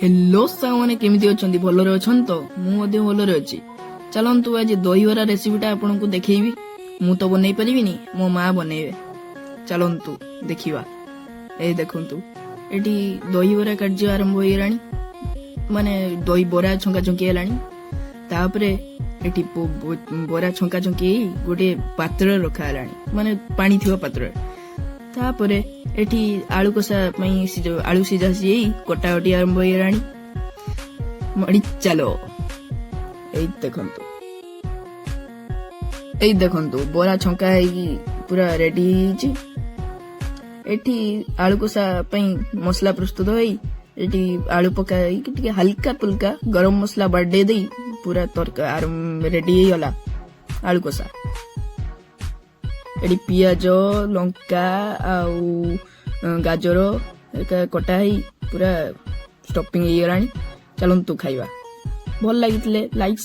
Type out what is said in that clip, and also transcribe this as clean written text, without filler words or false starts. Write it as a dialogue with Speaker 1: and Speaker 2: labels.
Speaker 1: hello सामने केमिति अछंती भलरे अछन तो मु मध्य भलरे अछि चलंतु आज दहीबरा रेसिपीटा आपन को देखैबी मु तो बनै परिबिनी मो मां बनेबे चलंतु देखिबा ए देखंतु एटी दहीबरा कार्य आरंभ होई रानी माने दही बरा छंका छंकी हेलानी तापरे एटी बरा छंका छंकी गोटे पात्र रखा हेलानी माने पानी थिबा पात्र तापरे एठी आलू कषा आलू सीझा सी कटाकटी आरंभ हो रानी मड़ी चलो एई देखंतु बोरा छंका है पूरा रेडी एठी आलू कषा मसला प्रस्तुत होई एठी आलू पका हल्का पुल्का गरम मसला बाडे दे पूरा तड़का रेडी हो गला आलू कषा एटी पियाज लंका आउ गाजर कटा ही पूरा स्टफिंग हो गलानी चलंतु खाइबा भल लागितले लाइक